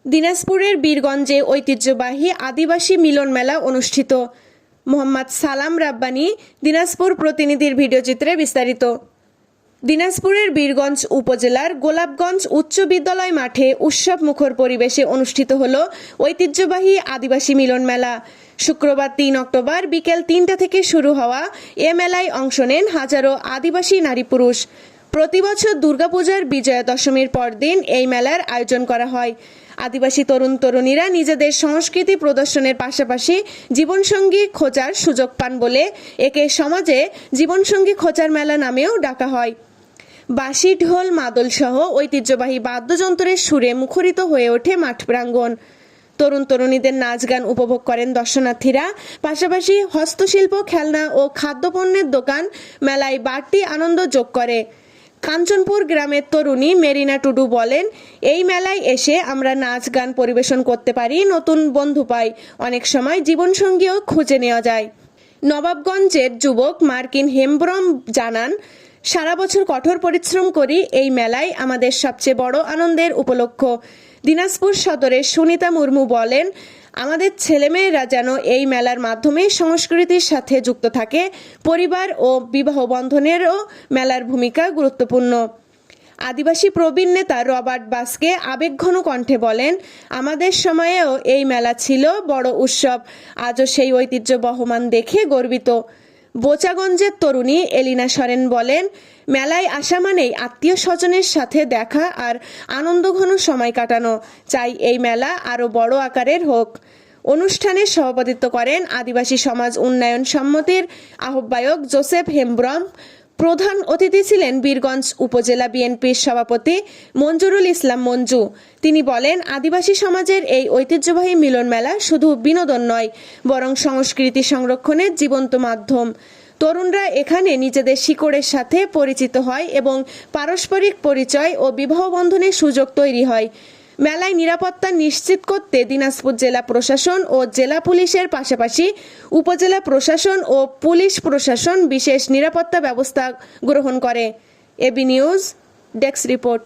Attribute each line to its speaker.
Speaker 1: দিনাজপুরের বীরগঞ্জে ঐতিহ্যবাহী আদিবাসী মিলন মেলা অনুষ্ঠিত। মোহাম্মদ সালাম রাব্বানী, দিনাজপুর প্রতিনিধির ভিডিওচিত্রে বিস্তারিত। দিনাজপুরের বীরগঞ্জ উপজেলার গোলাপগঞ্জ উচ্চ বিদ্যালয় মাঠে উৎসব মুখর পরিবেশে অনুষ্ঠিত হল ঐতিহ্যবাহী আদিবাসী মিলন মেলা। শুক্রবার ৩ অক্টোবর বিকেল ৩টা থেকে শুরু হওয়া এ মেলায় অংশ নেন হাজারো আদিবাসী নারী পুরুষ। প্রতিবছর দুর্গাপূজার বিজয়া দশমীর পরদিন এই মেলার আয়োজন করা হয়। আদিবাসী তরুণ তরুণীরা নিজেদের সংস্কৃতি প্রদর্শনের পাশাপাশি জীবনসঙ্গী খোঁজার সুযোগ পান বলে একে সমাজে জীবনসঙ্গী খোঁজার মেলা নামেও ডাকা হয়। বাঁশি, ঢোল, মাদল সহ ঐতিহ্যবাহী বাদ্যযন্ত্রের সুরে মুখরিত হয়ে ওঠে মাঠ প্রাঙ্গণ। তরুণ তরুণীদের নাচ গান উপভোগ করেন দর্শনার্থীরা। পাশাপাশি হস্তশিল্প, খেলনা ও খাদ্যপণ্যের দোকান মেলায় বাড়তি আনন্দ যোগ করে। কাঞ্চনপুর গ্রামের তরুণী মেরিনা টুডু বলেন, এই মেলায় এসে আমরা নাচ গান পরিবেশন করতে পারি, নতুন বন্ধু পাই, অনেক সময় জীবনসঙ্গীও খুঁজে নেওয়া যায়। নবাবগঞ্জের যুবক মার্কিন হেমব্রম জানান, সারা বছর কঠোর পরিশ্রম করি, এই মেলায় আমাদের সবচেয়ে বড় আনন্দের উপলক্ষ। দিনাজপুর সদরের সুনিতা মুর্মু বলেন, আমাদের ছেলেমেয়েরা যেন এই মেলার মাধ্যমে সংস্কৃতির সাথে যুক্ত থাকে। পরিবার ও বিবাহ বন্ধনেরও মেলার ভূমিকা গুরুত্বপূর্ণ। আদিবাসী প্রবীণ নেতা রবার্ট বাস্কে আবেগঘন কণ্ঠে বলেন, আমাদের সময়েও এই মেলা ছিল বড় উৎসব, আজও সেই ঐতিহ্য বহমান দেখে গর্বিত। বোচাগঞ্জের তরুণী এলিনা সরেন বলেন, মেলায় আসা মানেই আত্মীয় স্বজনের সাথে দেখা আর আনন্দঘন সময় কাটানো, চাই এই মেলা আরও বড় আকারের হোক। অনুষ্ঠানে সভাপতিত্ব করেন আদিবাসী সমাজ উন্নয়ন সম্মতির আহ্বায়ক জোসেফ হেমব্রম। প্রধান অতিথি ছিলেন বীরগঞ্জ উপজেলা বিএনপির সভাপতি মঞ্জুরুল ইসলাম মঞ্জু। তিনি বলেন, আদিবাসী সমাজের এই ঐতিহ্যবাহী মিলন মেলা শুধু বিনোদন নয়, বরং সংস্কৃতি সংরক্ষণের জীবন্ত মাধ্যম। তরুণরা এখানে নিজেদের শিকড়ের সাথে পরিচিত হয় এবং পারস্পরিক পরিচয় ও বিবাহ বন্ধনের সুযোগ তৈরি হয়। মেলায় নিরাপত্তা নিশ্চিত করতে দিনাজপুর জেলা প্রশাসন ও জেলা পুলিশের পাশাপাশি উপজেলা প্রশাসন ও পুলিশ প্রশাসন বিশেষ নিরাপত্তা ব্যবস্থা গ্রহণ করে। AB news desk report.